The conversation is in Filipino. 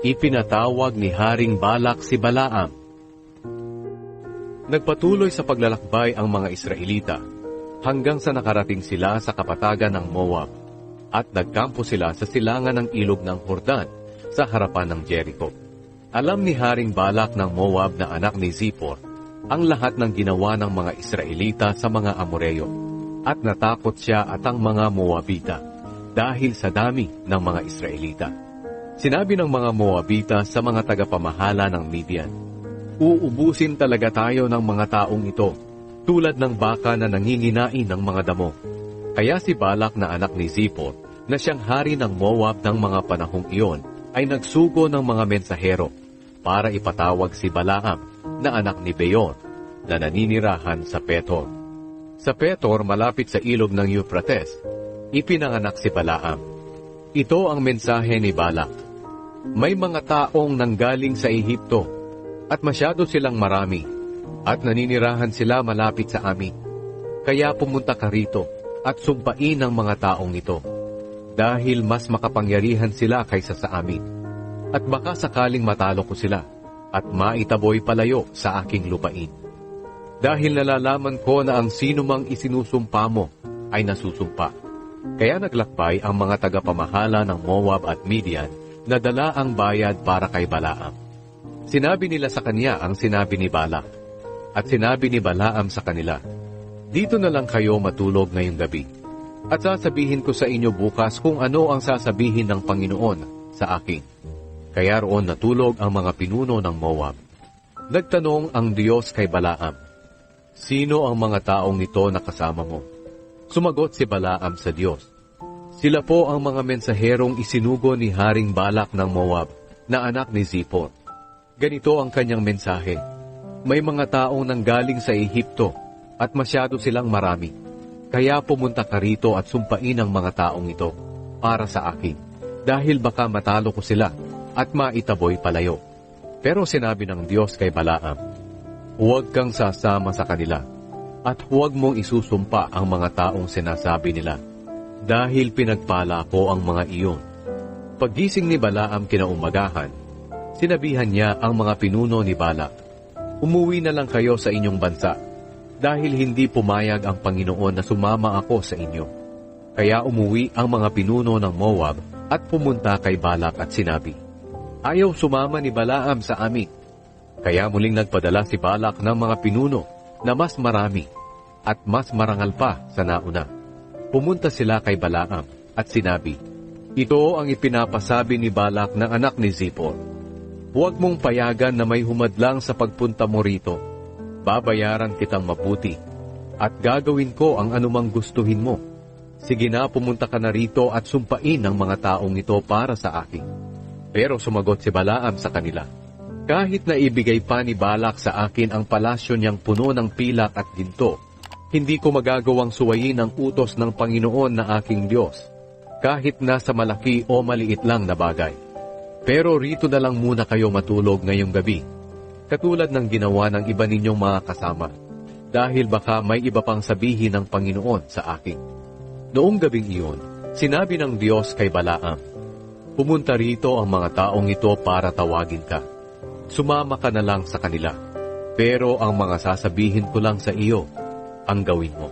Ipinatawag ni Haring Balak si Balaam. Nagpatuloy sa paglalakbay ang mga Israelita hanggang sa nakarating sila sa kapatagan ng Moab at nagkampo sila sa silangan ng ilog ng Jordan sa harapan ng Jericho. Alam ni Haring Balak ng Moab na anak ni Zippor ang lahat ng ginawa ng mga Israelita sa mga Amoreo, at natakot siya at ang mga Moabita dahil sa dami ng mga Israelita. Sinabi ng mga Moabita sa mga tagapamahala ng Midian, "Uubusin talaga tayo ng mga taong ito, tulad ng baka na nanginginain ng mga damo." Kaya si Balak na anak ni Zippor, na siyang hari ng Moab ng mga panahong iyon, ay nagsugo ng mga mensahero para ipatawag si Balaam na anak ni Beor, na naninirahan sa Petor. Sa Petor, malapit sa ilog ng Euphrates, ipinanganak si Balaam. Ito ang mensahe ni Balak: "May mga taong nanggaling sa Ehipto, at masyado silang marami, at naninirahan sila malapit sa amin. Kaya pumunta ka rito, at sumpain ang mga taong ito, dahil mas makapangyarihan sila kaysa sa amin. At baka sakaling matalo ko sila, at maitaboy palayo sa aking lupain. Dahil nalalaman ko na ang sino mang isinusumpa mo ay nasusumpa." Kaya naglakbay ang mga tagapamahala ng Moab at Midian na dala ang bayad para kay Balaam. Sinabi nila sa kanya ang sinabi ni Balak, at sinabi ni Balaam sa kanila, "Dito na lang kayo matulog ngayong gabi, at sasabihin ko sa inyo bukas kung ano ang sasabihin ng Panginoon sa akin." Kaya roon natulog ang mga pinuno ng Moab. Nagtanong ang Diyos kay Balaam, "Sino ang mga taong ito na kasama mo?" Sumagot si Balaam sa Diyos, "Sila po ang mga mensaherong isinugo ni Haring Balak ng Moab, na anak ni Zippor. Ganito ang kanyang mensahe: May mga taong nanggaling sa Ehipto, at masyado silang marami. Kaya pumunta ka rito at sumpain ang mga taong ito para sa akin, dahil baka matalo ko sila at maitaboy palayo." Pero sinabi ng Diyos kay Balaam, "Huwag kang sasama sa kanila, at huwag mong isusumpa ang mga taong sinasabi nila, dahil pinagpala ko ang mga iyon." Paggising ni Balaam kinaumagahan, sinabihan niya ang mga pinuno ni Balak, "Umuwi na lang kayo sa inyong bansa, dahil hindi pumayag ang Panginoon na sumama ako sa inyo." Kaya umuwi ang mga pinuno ng Moab at pumunta kay Balak at sinabi, "Ayaw sumama ni Balaam sa amin." Kaya muling nagpadala si Balak ng mga pinuno na mas marami at mas marangal pa sa nauna. Pumunta sila kay Balaam at sinabi, "Ito ang ipinapasabi ni Balak ng anak ni Zippor. Huwag mong payagan na may humadlang sa pagpunta mo rito. Babayaran kitang mabuti, at gagawin ko ang anumang gustuhin mo. Sige na, pumunta ka na rito at sumpain ang mga taong ito para sa akin." Pero sumagot si Balaam sa kanila, "Kahit na ibigay pa ni Balak sa akin ang palasyo niyang puno ng pilak at ginto, hindi ko magagawang suwayin ang utos ng Panginoon na aking Diyos, kahit nasa malaki o maliit lang na bagay. Pero rito na lang muna kayo matulog ngayong gabi, katulad ng ginawa ng iba ninyong mga kasama, dahil baka may iba pang sabihin ng Panginoon sa akin." Noong gabing iyon, sinabi ng Diyos kay Balaam, "Pumunta rito ang mga taong ito para tawagin ka. Sumama ka na lang sa kanila, pero ang mga sasabihin ko lang sa iyo, ang gawin mo."